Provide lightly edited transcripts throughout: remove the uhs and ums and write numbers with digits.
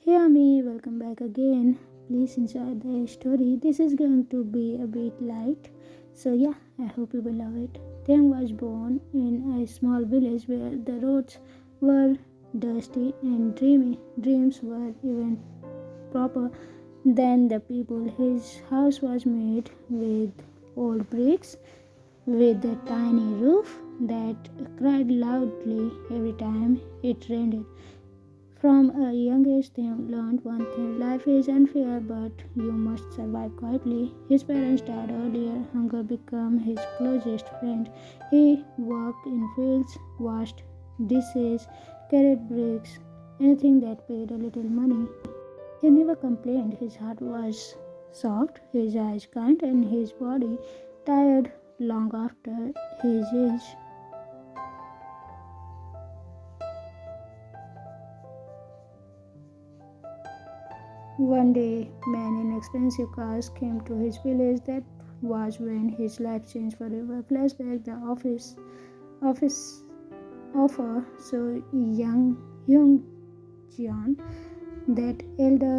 Hey Ami, welcome back again. Please enjoy the story. This is going to be a bit light. So yeah, I hope you will love it. Taehyung was born in a small village where the roads were dusty and dreamy. Dreams were even proper than the people. His house was made with old bricks with a tiny roof that cried loudly every time it rained. From a young age, they learned one thing: life is unfair, but you must survive quietly. His parents died earlier. Hunger became his closest friend. He worked in fields, washed dishes, carried bricks, anything that paid a little money. He never complained. His heart was soft, his eyes kind, and his body tired long after his age. One day, men in expensive cars came to his village. That was when his life changed forever. Flashback: the office offer so young Jeon, that elder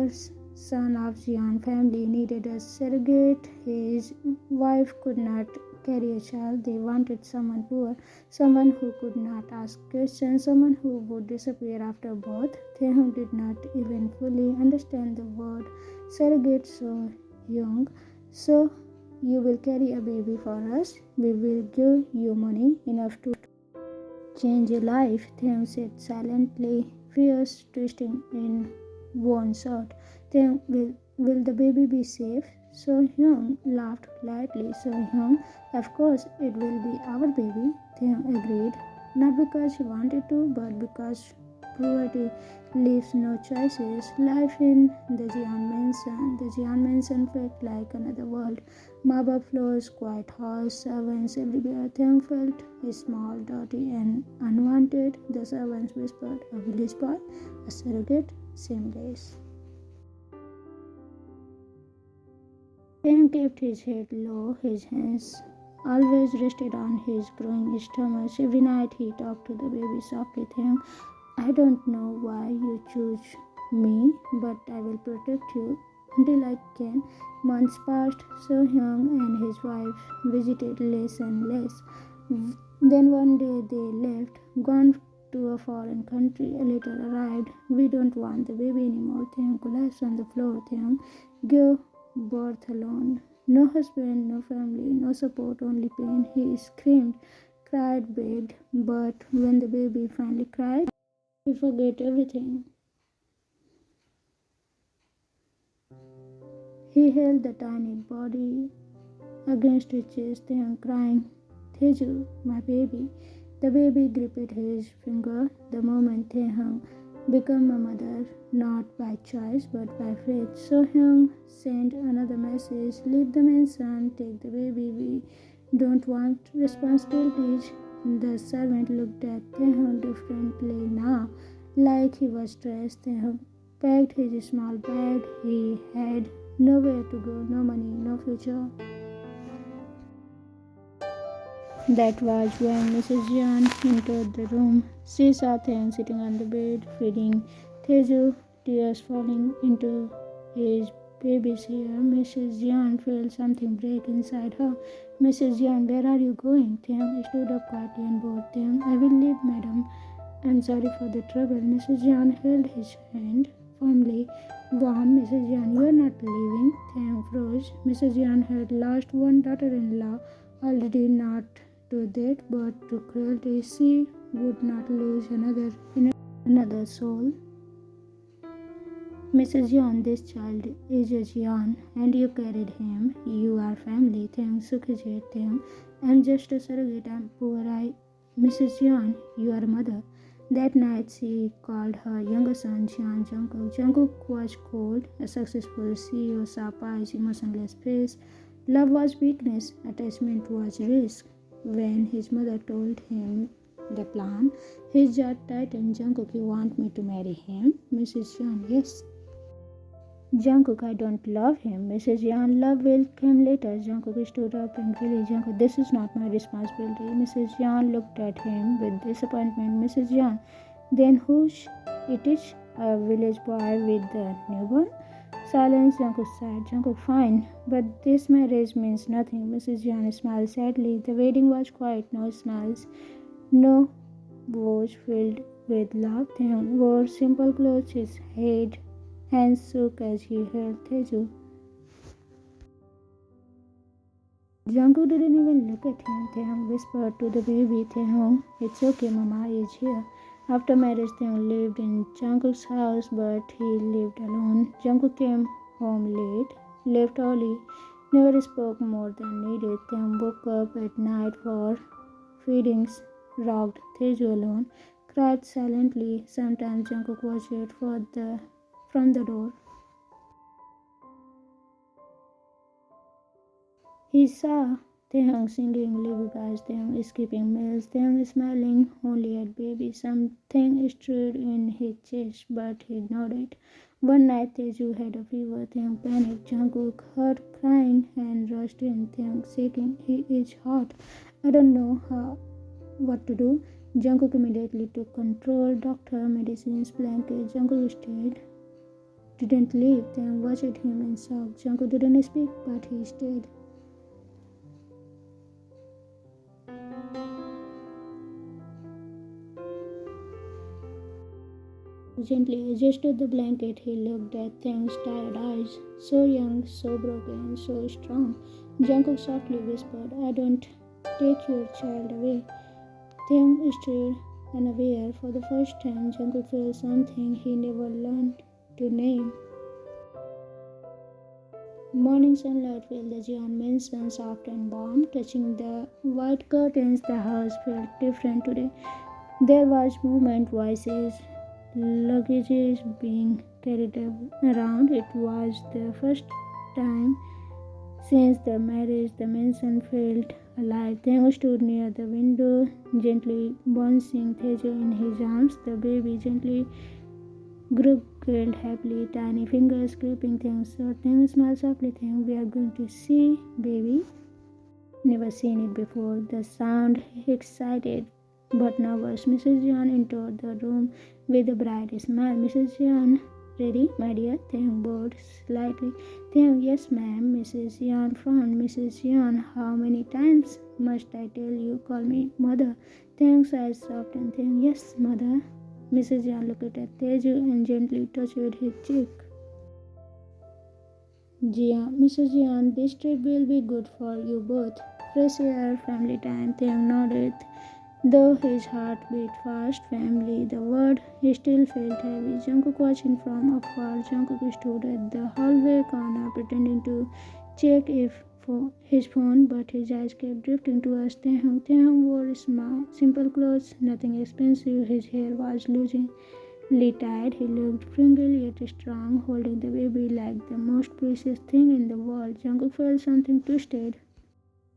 son of Jeon family, needed a surrogate. His wife could not carry a child. They wanted someone poor, someone who could not ask questions, someone who would disappear after birth. Taehyung did not even fully understand the word surrogate so young. So you will carry a baby for us. We will give you money enough to change your life, Taehyung said silently, fears twisting in one shot. Taehyung, will the baby be safe? So Hyung laughed lightly. So Hyung, of course it will be our baby. Taehyung agreed, not because he wanted to, but because poverty leaves no choices. Life in the Jeon mansion felt like another world. Marble floors, quiet halls, servants everywhere. Taehyung felt small, dirty, and unwanted. The servants whispered, "A village boy, a surrogate, same days." Taehyung kept his head low, his hands always rested on his growing stomach. Every night he talked to the baby softly. Taehyung, I don't know why you choose me, but I will protect you until I can. Months passed. So Hyung and his wife visited less and less. Then one day they left, gone to a foreign country. A letter arrived. We don't want the baby anymore. Taehyung collapsed on the floor. Taehyung gave birth alone. No husband, no family, no support, only pain. He screamed, cried, begged, but when the baby finally cried, he forgot everything. He held the tiny body against his chest and crying, Tae-ju, my baby. The baby gripped his finger. The moment Taehyung became a mother, not by choice but by faith. So Hyung sent another message: leave the mansion, take the baby. We don't want responsibilities. The servant looked at Taehyung differently now, like he was stressed. Taehyung packed his small bag. He had nowhere to go, no money, no future. That was when Mrs. Jeon entered the room. She saw Taehyung sitting on the bed, feeding Tae-ju, tears falling into his baby's hair. Mrs. Jeon felt something break inside her. Mrs. Jeon, where are you going? Taehyung stood up quietly and bowed. Taehyung, I will leave, madam. I'm sorry for the trouble. Mrs. Jeon held his hand firmly. Warm, Mrs. Jeon, you are not leaving. Taehyung froze. Mrs. Jeon had lost one daughter-in-law already, not to death but to cruelty. She would not lose another soul. Mrs. Jeon, this child is a Jeon, and you carried him. You are family. Taehyung shook his head. Taehyung, I'm just a surrogate. I'm poor. Mrs. Jeon, you are a mother. That night she called her younger son Jeon Jungkook. Jungkook was cold, a successful CEO, sharp eyes, emotionless face. Love was weakness, attachment was risk. When his mother told him the plan, his jaw tightened. Jungkook, you want me to marry him? Mrs. Jeon, yes. Jungkook, I don't love him. Mrs. Jeon, love will come later. Jungkook stood up angrily. Jungkook, this is not my responsibility. Mrs. Jeon looked at him with disappointment. Mrs. Jeon, then whose it is? a village boy with the newborn. Silence, Jungkook sighed. Jungkook, fine, but this marriage means nothing. Mrs. Jeon smiled sadly. The wedding was quiet, no smiles, no voice filled with love. Taehyung wore simple clothes, his hands shook as he held Tae-ju. Jungkook didn't even look at him. Taehyung whispered to the baby, Taehyung, it's okay, Mama is here. After marriage, Taehyung lived in Jungkook's house, but he lived alone. Jungkook came home late, left early, never spoke more than needed. Taehyung woke up at night for feedings, rocked Tae-ju alone, cried silently. Sometimes Jungkook watched from the door. He saw Taehyung singing lullabies, Taehyung skipping meals, Taehyung smiling only at baby. Something stirred in his chest, but he ignored it. One night, Tae-ju had a fever. Taehyung panicked. Jungkook heard crying and rushed in. Taehyung shaking. He is hot. I don't know what to do. Jungkook immediately took control. Doctor, medicines, blanket. Jungkook stayed. Didn't leave. Taehyung watched him in shock. Jungkook didn't speak, but he stayed. Gently adjusted the blanket. He looked at Taehyung's tired eyes. So young, so broken, so strong. Jungkook softly whispered, I don't take your child away. Taehyung stood unaware. For the first time, Jungkook felt something he never learned to name. Morning sunlight filled the jeon mansion, soft and warm. Touching the white curtains, the house felt different today. There was movement, voices, luggages being carried around. It was the first time since the marriage the mansion felt alive. Taehyung stood near the window, gently bouncing Tae-ju in his arms. The baby gently gurgled happily, tiny fingers gripping Taehyung's shirt. Taehyung smiled softly. Taehyung, we are going to see baby. Never seen it before. The sound excited but nervous. Mrs. Jeon entered the room with a bright smile. Mrs. Jeon, ready, my dear? Taehyung bowed slightly. Taehyung, yes, ma'am. Mrs. Jeon frowned. Mrs. Jeon, how many times must I tell you? Call me mother. Taehyung's eyes softened. Taehyung, yes, mother. Mrs. Jeon looked at Tae-ju and gently touched his cheek. Mrs. Jeon, this trip will be good for you both. Fresh air, family time. Taehyung nodded. Though his heart beat fast, family, the word, he still felt heavy. Jungkook watching from afar. Jungkook stood at the hallway corner pretending to check his phone, but his eyes kept drifting towards Taehyung. Taehyung wore simple clothes, nothing expensive. His hair was loosely tied. He looked wrinkled yet strong, holding the baby like the most precious thing in the world. Jungkook felt something twisted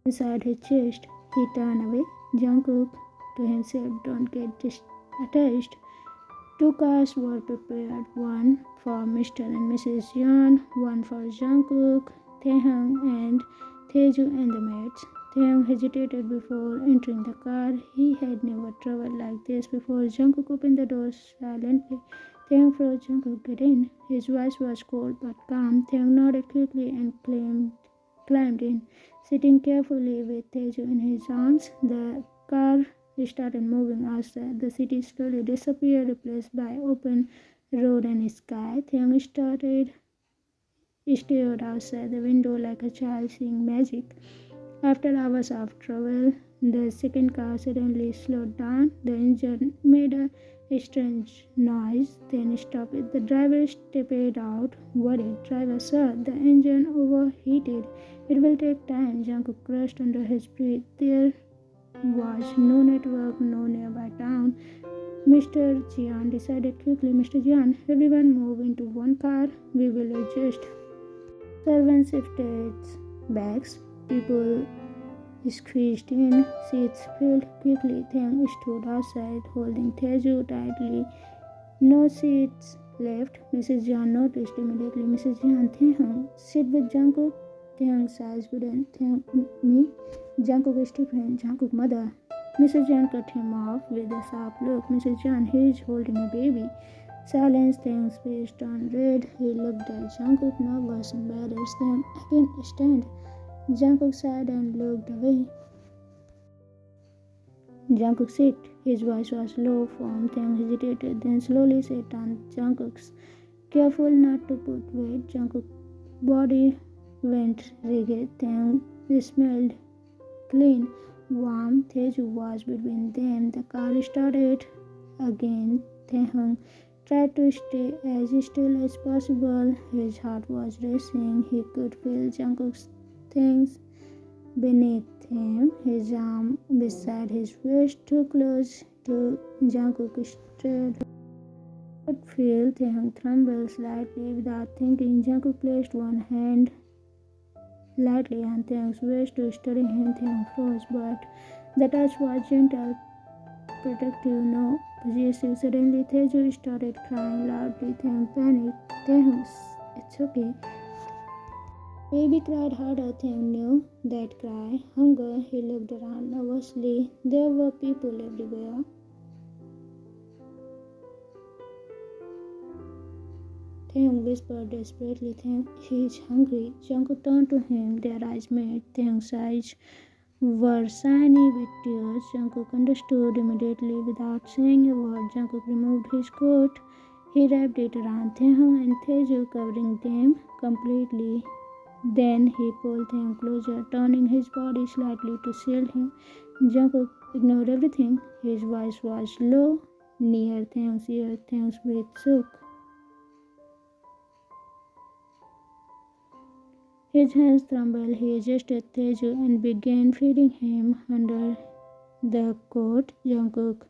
inside his chest. He turned away. Jungkook to himself, don't get attached. Two cars were prepared, one for Mr. and Mrs. Jeon, one for Jungkook, Taehyung, and Tae-ju and the maids. Taehyung hesitated before entering the car. He had never traveled like this before. Jungkook opened the door silently. Taehyung froze. Jungkook, get in. His voice was cold but calm. Taehyung nodded quickly and climbed in. Sitting carefully with Tae-ju in his arms, the car started moving outside. The city slowly disappeared, replaced by open road and sky. Taehyung stared outside the window like a child seeing magic. After hours of travel, the second car suddenly slowed down. The engine made a strange noise, then stopped. The driver stepped out, worried. Driver, sir, the engine overheated. It will take time. Jungkook crushed under his breath. There was no network, no nearby town. Mr. Jeon decided quickly. Mr. Jeon, everyone move into one car. We will adjust. Servants shifted bags. People squeezed in. Seats filled quickly. Taehyung stood outside, holding Tae-ju tightly. No seats left. Mrs. Jeon noticed immediately. Mrs. Jeon, Taehyung, sit with Jungkook. Taehyung's eyes wouldn't. Taehyung, me? Jungkook stiffened. Jungkook, mother. Mrs. Jeon cut him off with a sharp look. Mrs. Jeon, he is holding a baby. Silence. Taehyung's face turned red. He looked at Jungkook, nervous, embarrassed. Then again stand. Jungkook sighed and looked away. Jungkook sit. His voice was low, firm. Taehyung hesitated, then slowly sat on Jungkook's. Careful not to put weight, Jungkook's body went rigid. Taehyung smelled clean, warm. Tae-ju was between them. The car started again. Taehyung tried to stay as still as possible. His heart was racing. He could feel Jungkook's things beneath him. His arm beside his waist, too close to Jungkook's straight. Could feel Taehyung tremble slightly. Without thinking, Jungkook placed one hand lightly on Taehyung's waist to steady him. Taehyung froze, but the touch was gentle, protective, no possessive. Suddenly, Tae-ju started crying loudly. Taehyung panicked. Taehyung, it's okay. Baby cried harder. Taehyung knew that cry. Hunger. He looked around nervously. There were people everywhere. Taehyung whispered desperately, Taehyung, he is hungry. Jungkook turned to him. Their eyes met. Taehyung's eyes were shiny with tears. Jungkook understood immediately. Without saying a word, Jungkook removed his coat. He wrapped it around Taehyung and Tae-ju, covering them completely. Then he pulled Taehyung closer, turning his body slightly to shield him. Jungkook ignored everything. His voice was low, near Taehyung's ear. Taehyung's breath shook. His hands trembled. He adjusted Tae-ju and began feeding him under the coat. Jungkook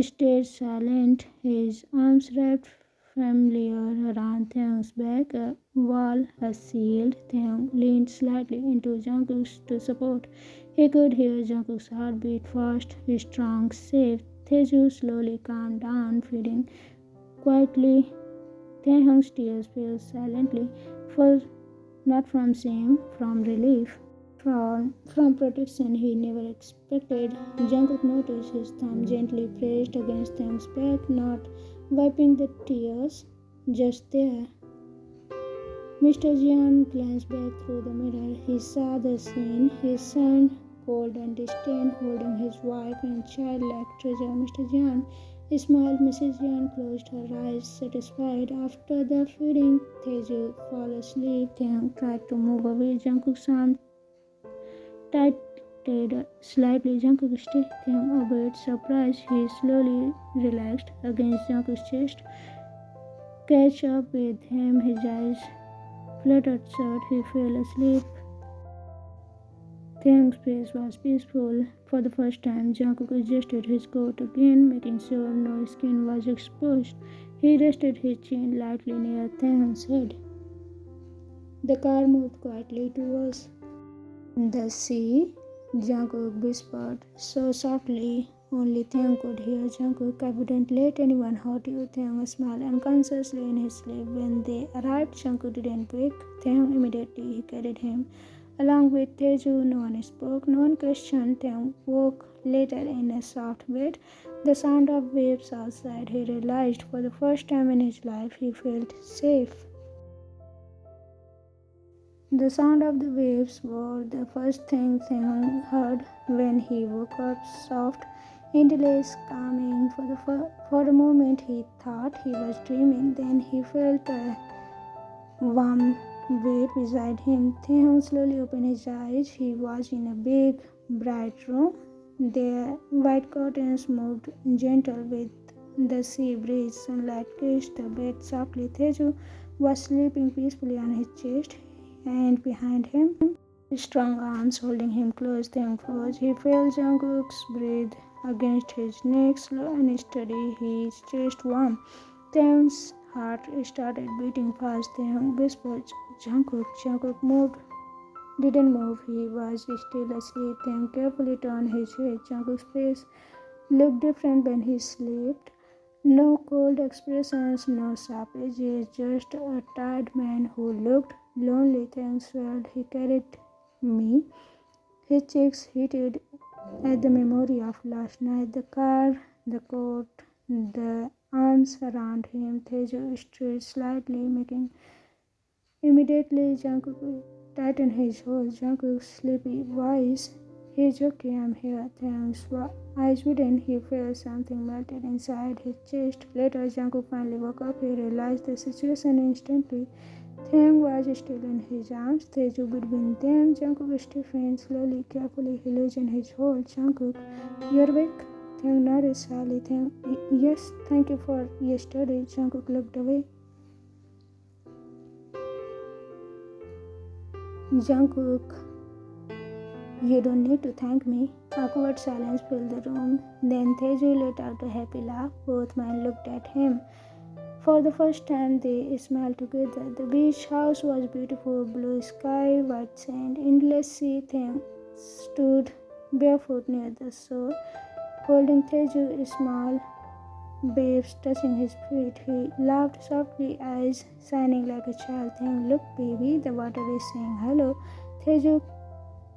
stayed silent, his arms wrapped familiar around Taehyung's back. A wall, a shield. Taehyung leaned slightly into Jungkook's to support. He could hear Jungkook's heartbeat fast, strong, safe. Tae-ju slowly calmed down, feeding quietly. Taehyung's tears fell silently, for not from shame, from relief, from protection he never expected. Jungkook noticed his thumb gently pressed against Taehyung's back, not wiping the tears, just there. Mr. Jeon glanced back through the mirror. He saw the scene, his son, cold and distant, holding his wife and child like treasure. Mr. Jeon smiled. Mrs. Jeon closed her eyes, satisfied. After the feeding, Tae-ju fell asleep. Taehyung tried to move away. Jungkook's arm tightened slightly. Jungkook stayed. Taehyung obeyed. Surprised, he slowly relaxed against Jungkook's chest. Catch up with him. His eyes fluttered shut. He fell asleep. Taehyung's face was peaceful. For the first time, Jungkook adjusted his coat again, making sure no skin was exposed. He rested his chin lightly near Taehyung's head. The car moved quietly towards the sea. Jungkook whispered so softly, only Taehyung could hear. Jungkook, I wouldn't let anyone hurt you. Taehyung smiled unconsciously in his sleep. When they arrived, Jungkook didn't wake Taehyung immediately. He carried him. Along with Tae-ju, no one spoke, no one questioned. Taehyung woke later in a soft bed. The sound of waves outside. He realized for the first time in his life he felt safe. The sound of the waves were the first thing Taehyung heard when he woke up. Soft, endless, calming. For a moment he thought he was dreaming. Then he felt a warm weight beside him. Taehyung slowly opened his eyes. He was in a big, bright room. The white curtains moved gentle with the sea breeze. Sunlight kissed the bed softly. Tae-ju was sleeping peacefully on his chest, and behind him, strong arms holding him close. Taehyung froze. He felt Jungkook's breath against his neck, slow and steady, his chest warm. Taehyung's heart started beating fast. Taehyung whispered, Jungkook. Jungkook didn't move. He was still asleep. Taehyung carefully turned his head. Jungkook's face looked different when he slept. No cold expressions, no sharp edges, just a tired man who looked lonely. Taehyung swelled. He carried me. His cheeks heated at the memory of last night, the car, the coat, the arms around him. Tae-ju stirred slightly, making immediately Jungkook tightened his hold. Jungkook's sleepy voice, "He's okay, I'm here." Taehyung's eyes widened. He felt something melted inside his chest. Later, Jungkook finally woke up. He realized the situation instantly. Taehyung was still in his arms, Tae-ju between them. Jungkook stiffened slowly, carefully. He loosened his hold. "Jungkook, you're awake?" Taehyung nodded shyly. "Yes, thank you for yesterday." Jungkook looked away. "Jungkook, you don't need to thank me." Awkward silence filled the room. Then Tae-ju let out a happy laugh. Both men looked at him. For the first time, they smiled together. The beach house was beautiful, blue sky, white sand, endless sea. Taehyung stood barefoot near the shore, holding Tae-ju, small babes touching his feet. He laughed softly, eyes shining like a child. Taehyung, "Look, baby, the water is saying hello." Tae-ju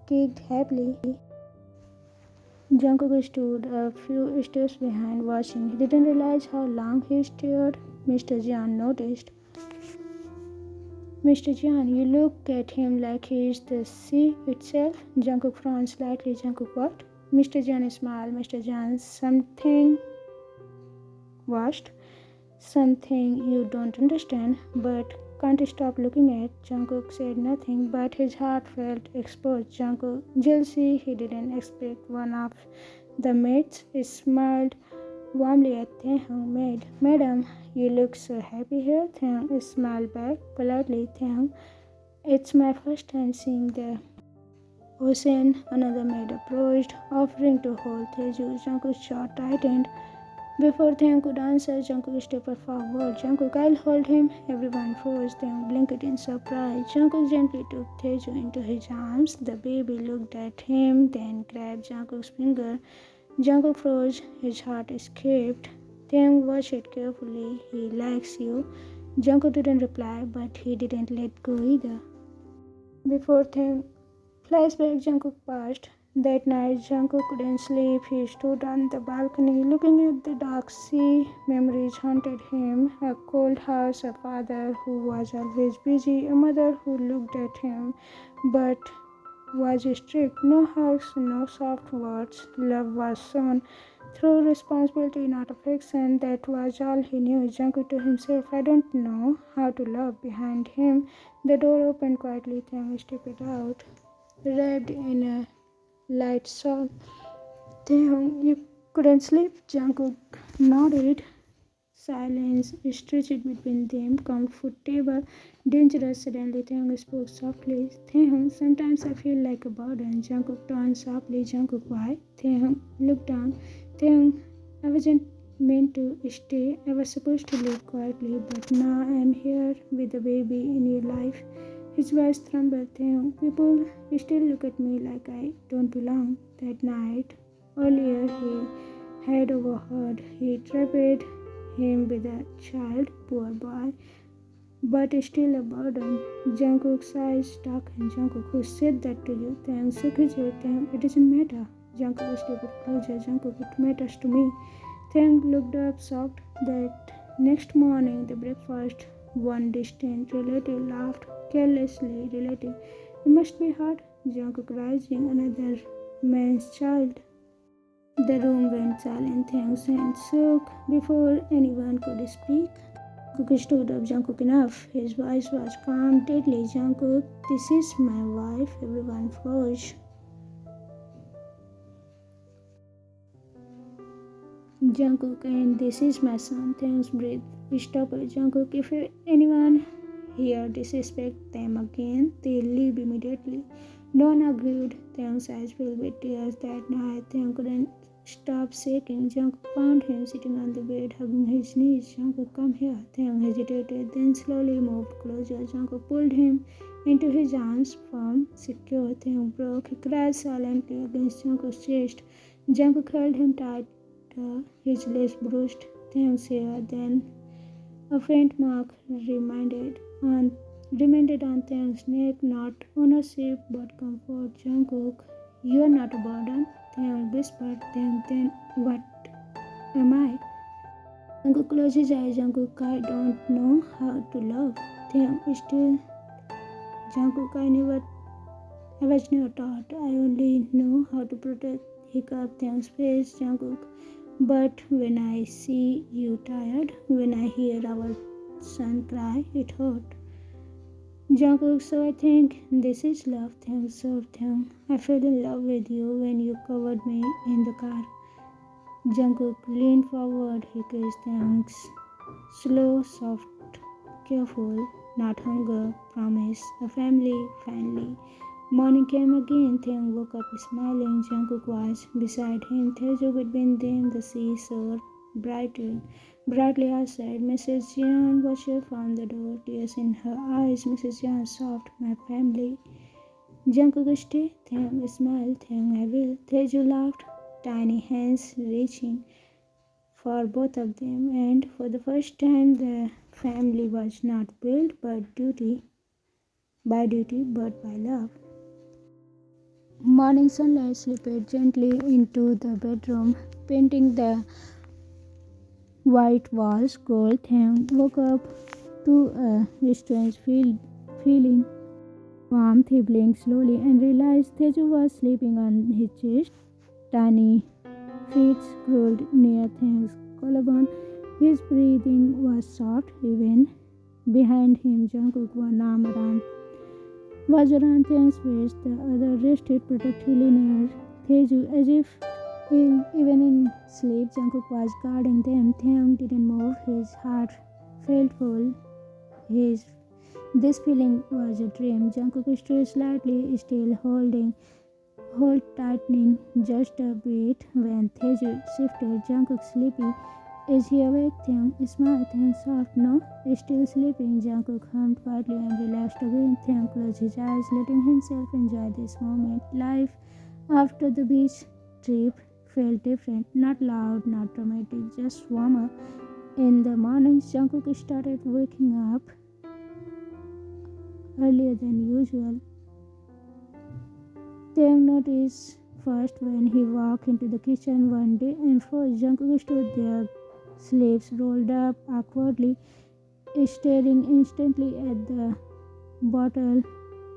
kicked happily. Jungkook stood a few steps behind, watching. He didn't realize how long he stared. Mr. Jeon noticed. "Mr. Jeon, you look at him like he is the sea itself." Jungkook frowned slightly. "Jungkook, what?" Mr. Jeon smiled. "Mr. Jeon, something washed. Something you don't understand, but can't stop looking at." Jungkook said nothing, but his heart felt exposed. Jungkook jealousy. He didn't expect. One of the maids smiled warmly at Taehyung. "Madam, you look so happy here." Taehyung smiled back politely. "Taehyung, it's my first time seeing the ocean." Another maid approached, offering to hold Tae-ju. Jungkook's jaw tightened. Before Taehyung could answer, Jungkook stepped forward. "Jungkook, I'll hold him." Everyone froze. Taehyung blinked in surprise. Jungkook gently took Tae-ju into his arms. The baby looked at him, then grabbed Jungkook's finger. Jungkook froze. His heart escaped. Taehyung watched it carefully. "He likes you." Jungkook didn't reply, but he didn't let go either. Before Taehyung flashback, Jungkook passed. That night, Jungkook couldn't sleep. He stood on the balcony, looking at the dark sea. Memories haunted him. A cold house, a father who was always busy, a mother who looked at him but was strict. No hugs, no soft words. Love was shown through responsibility, not affection. That was all he knew. Jungkook to himself, "I don't know how to love." Behind him, the door opened quietly. Taehyung stepped out, wrapped in a light shawl. "Taehyung, you couldn't sleep?" Jungkook nodded. Silence stretched between them, comfortable, dangerous. Suddenly, Taehyung spoke softly. "Taehyung, sometimes I feel like a burden." Jungkook turned sharply. "Jungkook, why?" Taehyung looked down. "Taehyung, I wasn't meant to stay. I was supposed to leave quietly, but now I am here with the baby in your life." His voice trembled. "Taehyung, people still look at me like I don't belong." That night, earlier, he had overheard. He trapped him with a child, poor boy, but still a burden. Jungkook's eyes darkened. "Jungkook, who said that to you?" Taehyung shook his head. "Taehyung, it doesn't matter." Jungkook stepped closer. "Jungkook, it matters to me." Taehyung looked up, shocked. That next morning, the breakfast, one distant relative laughed carelessly. "Relative, it must be hard." Jungkook rising, "Another man's child." The room went silent. Taehyung's hand shook before anyone could speak. Jungkook stood up. "Jungkook, enough." His voice was calm, deadly. "Jungkook, this is my wife." Everyone froze. "Jungkook, and this is my son." Taehyung's breath stopped. "Jungkook, if anyone here disrespect them again, they'll leave immediately." No one agreed. Taehyung's eyes filled with tears. That night, Taehyung couldn't stop shaking. Jungkook found him sitting on the bed, hugging his knees. "Jungkook, come here." Taehyung hesitated, then slowly moved closer. Jungkook pulled him into his arms, firm, secure. Taehyung broke. He cried silently against Jungkook's chest. Jungkook held him tighter, his lips bruised. Taehyung's hair, then a faint mark remained on Taehyung's neck, not ownership but comfort. "Jungkook, you are not a burden." Taehyung whispered. "Then what am I?" Jungkook closes his eyes. Jungkook, I don't know how to love. Taehyung still. Jungkook, I was never taught. I only know how to protect. Hiccup, Taehyung's face. Jungkook, but when I see you tired, when I hear our son cry, it hurt. Jungkook, so I think this is love. Thanks, so Taehyung. I fell in love with you when you covered me in the car. Jungkook leaned forward. He kissed Taehyung's slow, soft, careful, not hunger, promise, a family, finally. Morning came again. Taehyung woke up smiling. Jungkook was beside him. Tae-ju between them. The sea soared brightly outside. Mrs. Jeon watched from the door. Tears in her eyes. Mrs. Jeon soft. My family. Jungkook stay. Taehyung smiled. Taehyung I will. Tae-ju laughed. Tiny hands reaching for both of them. And for the first time, the family was not built by duty, but by love. Morning sunlight slipped gently into the bedroom, painting the white walls gold. Taehyung woke up to a strange feeling. Warmth. He blinked slowly and realized Tae-ju was sleeping on his chest. Tiny feet scrolled near Taehyung's collarbone. His breathing was soft. Even behind him, Jungkook, one arm was around Taehyung's waist, the other rested protectively near Tae-ju, as if even in sleep, Jungkook was guarding them. Taehyung didn't move. His heart felt full. This feeling was a dream. Jungkook stood slightly still, hold tightening just a bit. When Tae-ju shifted, Jungkook sleepy. Is he awake? Taehyung smiled. Taehyung soft. No, still sleeping. Jungkook hummed quietly and relaxed again. Taehyung closed his eyes, letting himself enjoy this moment. Life after the beach trip felt different. Not loud, not dramatic, just warmer. In the mornings, Jungkook started waking up earlier than usual. Taehyung noticed first when he walked into the kitchen one day and froze. Jungkook stood there, sleeves rolled up awkwardly, staring instantly at the bottle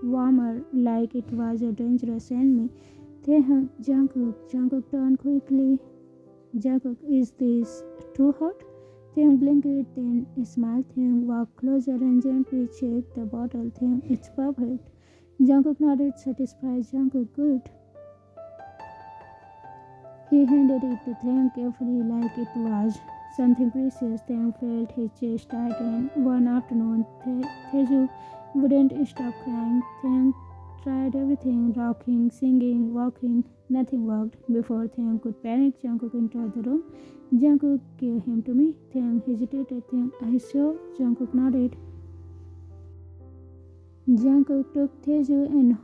warmer like it was a dangerous enemy. Taehyung, Jungkook turned quickly. Jungkook, is this too hot? Taehyung blinked, then smiled. Taehyung walked closer and gently checked the bottle. Taehyung, it's perfect. Jungkook nodded, satisfied. Jungkook, good. He handed it to Taehyung carefully like it was something precious. Taehyung felt his chest tighten. One afternoon, Tae-ju wouldn't stop crying. Taehyung tried everything, rocking, singing, walking. Nothing worked. Before Taehyung could panic, Jungkook entered the room. Jungkook, give him to me. Taehyung hesitated. Taehyung, are you sure? Jungkook nodded. Jungkook took Tae-ju and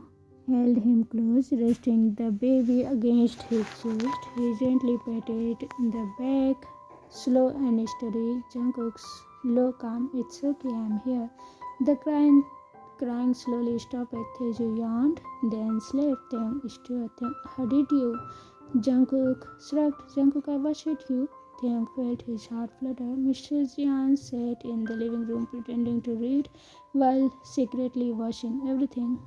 held him close, resting the baby against his chest. He gently patted the back, slow and steady. Jungkook's low calm, it's okay, I'm here. The crying slowly stopped. Tae-ju yawned, then slept. Taehyung stirred. How did you? Jungkook shrugged. Jungkook, I watched you. Taehyung felt his heart flutter. Mr. Jian sat in the living room pretending to read while secretly watching everything.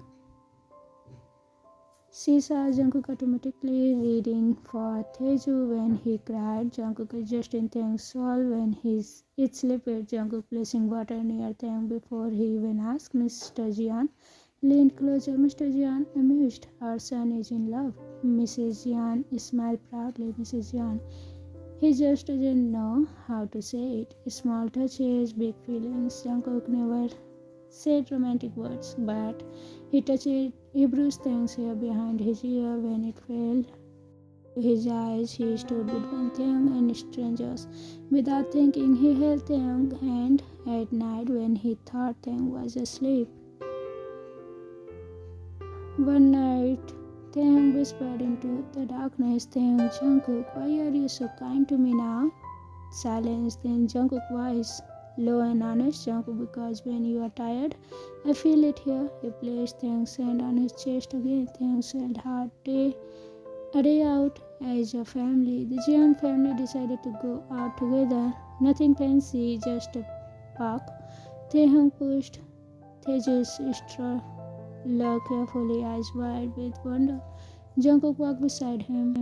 She saw Jungkook automatically reading for Tae-ju when he cried. Jungkook adjusting Taehyung's shawl when it slipped. Jungkook placing water near Taehyung before he even asked. Mr. Jian leaned closer. Mr. Jian amused. Our son is in love. Mrs. Jian smiled proudly. Mrs. Jian, he just doesn't know how to say it. Small touches, big feelings. Jungkook never said romantic words, but he touched Hebrews Taehyung's hair behind his ear when it fell to his eyes. He stood between Taehyung and strangers. Without thinking, he held Taehyung's hand at night when he thought Taehyung was asleep. One night, Taehyung whispered into the darkness, Taehyung, Jungkook, why are you so kind to me now? Silence, then Jungkook's voice, low and honest. Jungkook, because when you are tired, I feel it here. He placed Taehyung's hand on his chest again. Taehyung said hard a day out as a family. The Jeon family decided to go out together. Nothing fancy, just a park. Taehyung pushed Taeju's stroller carefully, eyes wide with wonder. Jungkook walked beside him.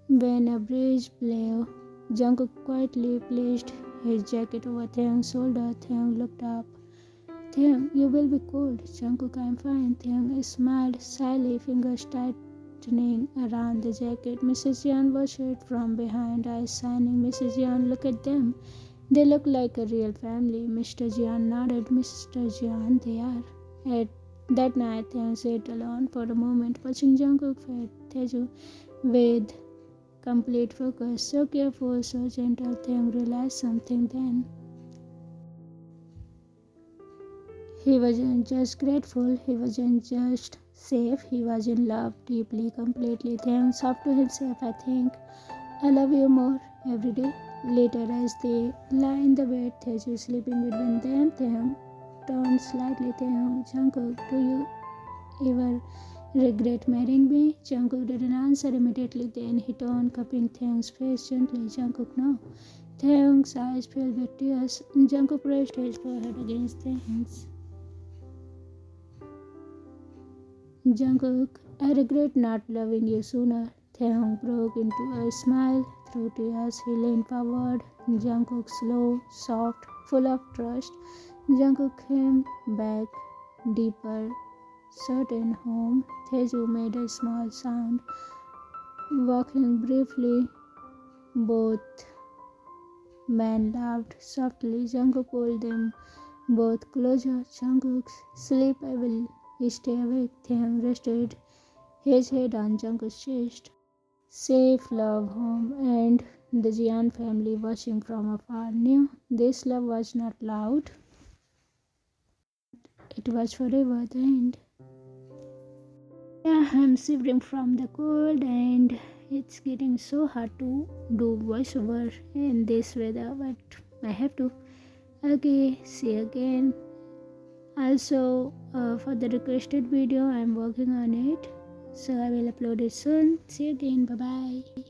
When a breeze blew, Jungkook quietly placed his jacket over Taehyung's shoulder. Taehyung looked up. Taehyung, you will be cold. Jungkook, I'm fine. Taehyung smiled shyly, fingers tightening around the jacket. Mrs. Yeon watched it from behind, eyes shining. Mrs. Yeon, look at them. They look like a real family. Mr. Jeon nodded. Mr. Jeon, they are. At that night, Taehyung sat alone for a moment, watching Jungkook feed Taeju with complete focus. So careful, so gentle. Taehyung realized something then. He wasn't just grateful, he wasn't just safe, he was in love deeply, completely. Taehyung sobbed to himself, I think I love you more every day. Later, as they lie in the bed, Taeju sleeping between them, Taehyung turned slightly. Taehyung, Jungkook, do you ever regret marrying me? Jungkook didn't answer immediately. Then he turned, cupping Taehyung's face gently. Jungkook, no. Taehyung's eyes filled with tears. Jungkook pressed his forehead against Taehyung's. Jungkook, I regret not loving you sooner. Taehyung broke into a smile through tears. He leaned forward. Jungkook, slow, soft, full of trust. Jungkook came back deeper, certain home. Taeju made a small sound. Walking briefly, both men laughed softly. Jungkook pulled them both closer. Jungkook, sleep, I will stay awake. Taehyung rested his head on Jungkook's chest. Safe, love, home, and the Jian family watching from afar knew this love was not loud. It was forever the end. Yeah, I'm shivering from the cold and it's getting so hard to do voiceover in this weather, but I have to. Okay, see you again. Also, for the requested video, I'm working on it, so I will upload it soon. See you again. Bye bye.